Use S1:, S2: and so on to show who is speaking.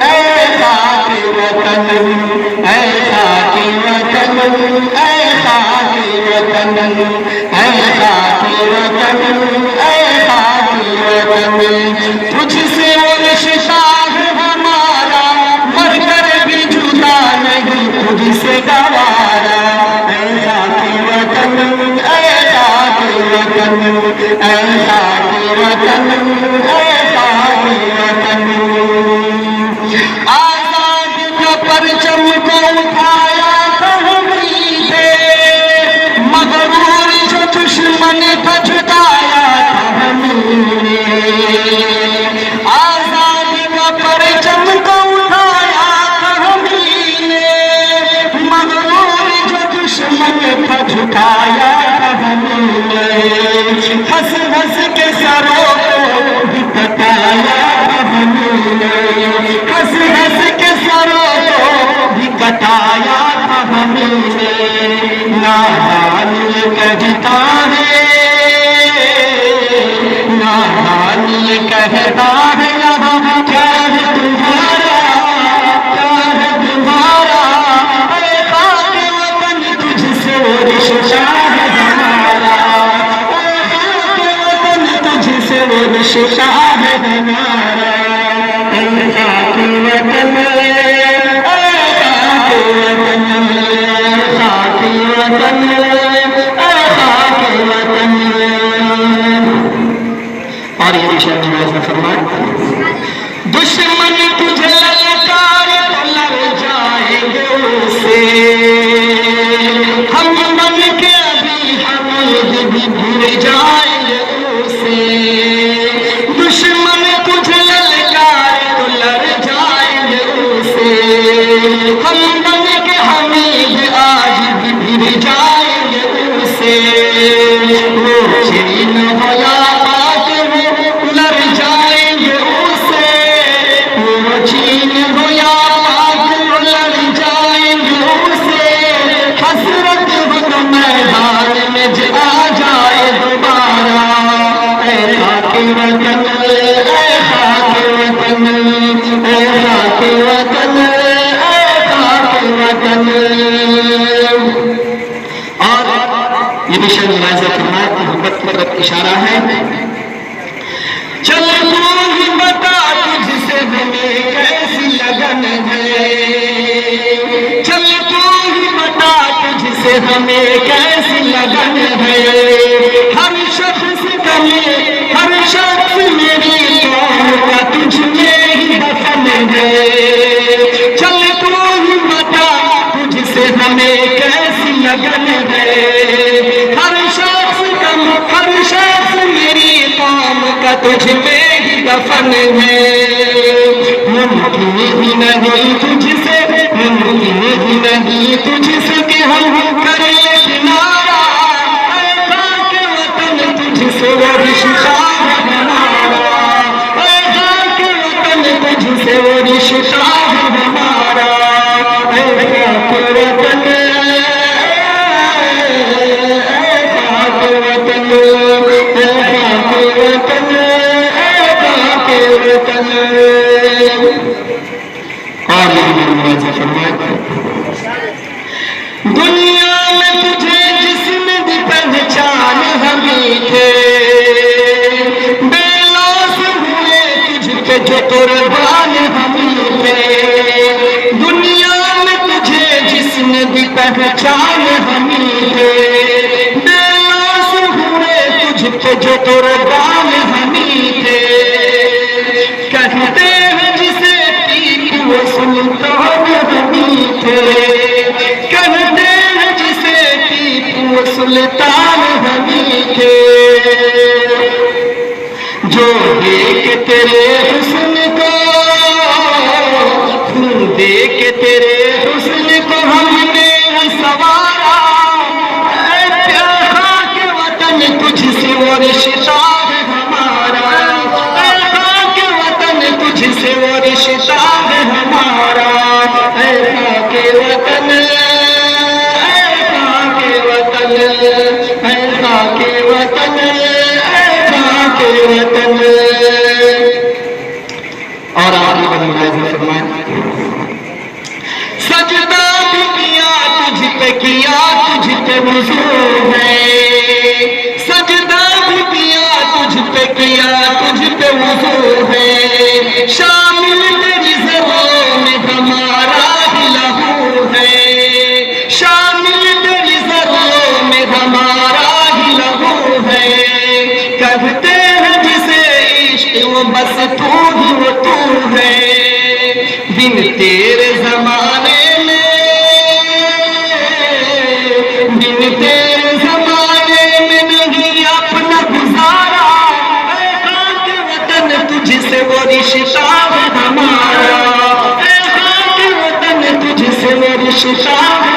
S1: اے خاک وطن، اے خاک وطن، اے خاک وطن، اے خاک وطن، اے خاک وطن، تجھ سے رشتہ ہے ہمارا، مر کر بھی جدا نہیں تجھ سے گوارا، اے خاک وطن، اے خاک وطن، اے خاک وطن، اے خاک وطن، آزاد کا پرچم کو اٹھایا تھا ہم نے، مغرور جو دشمن تھا جھکایا تھا ہم نے، آزاد کا پرچم کو اٹھایا تھا ہم نے، مغرور جو دشمن تھا جھکایا تھا ہم نے، ہنس ہنس کے سروں کو بھی کٹایا تھا ہم نے، ہنس ہنس کے سروں کو بھی کٹایا تھا ہم نے، نادان یہ کہتا ہے، نادان یہ کہتا ہے یہاں کیا ہے تمہارا، کیا ہے تمہارا، اے خاک وطن تجھ سے رشتہ ہے ہمارا، اے خاک وطن تجھ سے رشتہ ہے ہمارا، اے خاک وطن، اے خاک وطن، خاک وطن، اے خاک وطن۔ اور یہ شعر نواز میں فرمائے، دشمن تجھے للکارے تو لڑ جائیں گے اسے، ہم بن کے ابھی حمید بھی بھول جائیں گے اسے، دشمن تجھے للکارے تو لڑ جائیں گے اسے، ہم بن کے حمید آج بھی بھول جائیں گے اسے، وہ چین ہو یا پاک وہ لڑ جائیں گے اسے، وہ چین ہو یا پاک وہ لڑ جائیں گے اسے، حسرت ہو تو میدان میں آ جائے دوبارہ، اے خاک وطن، اے خاک وطن، اے خاک وطن، اے خاک وطن۔ اور یہ بھی شعر نواز فرمائے محبت کی طرف اشارہ ہے، چل تو ہی بتا تجھ سے ہمیں کیسی لگن ہے، چل تو ہی بتا تجھ سے ہمیں کیسی لگن ہے، ہر شخص کا ہر شخص میری قوم کا تجھ میں ہی دفن ہے، چل تو ہی بتا تجھ سے ہمیں کیسی لگن ہے، ہر شخص کا ہر شخص میری قوم کا تجھ میں ہی دفن ہے، ممکن ہی نہیں تجھ سے، ممکن ہی نہیں تجھ سے کہ ہم کریں کنارہ، اے خاک وطن تجھ سے وہ رشتہ ہے ہمارا، اے خاک وطن تجھ سے وہ رشتہ ہے ہمارا، اے خاک وطن، اے خاک وطن، اے خاک وطن، اے خاک وطن۔ اور یہ نواز فرمائے، دنیا میں تجھے جسم دی پہچان ہمیں تھے، بے لوث ہوئے تجھ پہ جو قربان ہمیں تھے، دنیا میں تجھے جسم دی پہچان ہمیں تھے، بے لوث ہوئے تجھ پہ جو قربان ہمیں تھے، کہتے ہیں جسے ٹیک وہ سلطان ہمیں تھے، کہتے ہیں جسے ٹیک وہ سلطان ہمیں تھے، جو دیکھ تیرے حسن کو، خون دیکھ تیرے حسن کو ہم نے سوارا، اے پیارا خاک وطن تجھ سے وہ رشتہ ہے ہمارا، اے خاک وطن تجھ سے وہ رشتہ ہے ہمارا، اے خاک وطن، اے خاک وطن، اے خاک وطن، اے خاک وطن۔ اور آخری بات ملاحظہ فرمائیں، سجدہ بھی کیا تجھ پہ وضو ہے، سجدہ بھی کیا تجھ پہ وضو ہے، شامل تیری ذروں میں ہمارا ہی لہو ہے، شامل تیری ذروں میں ہمارا ہی لہو ہے، کہتے ہیں جسے عشق وہ بس تو ہی وہ تو ہے، بن تیرے زمانے میں، بن تیرے زمانے میں نہیں اپنا گزارا، اے خاک وطن تجھ سے وہ رشتہ ہے ہمارا، اے خاک وطن تجھ سے وہ رشتہ ہے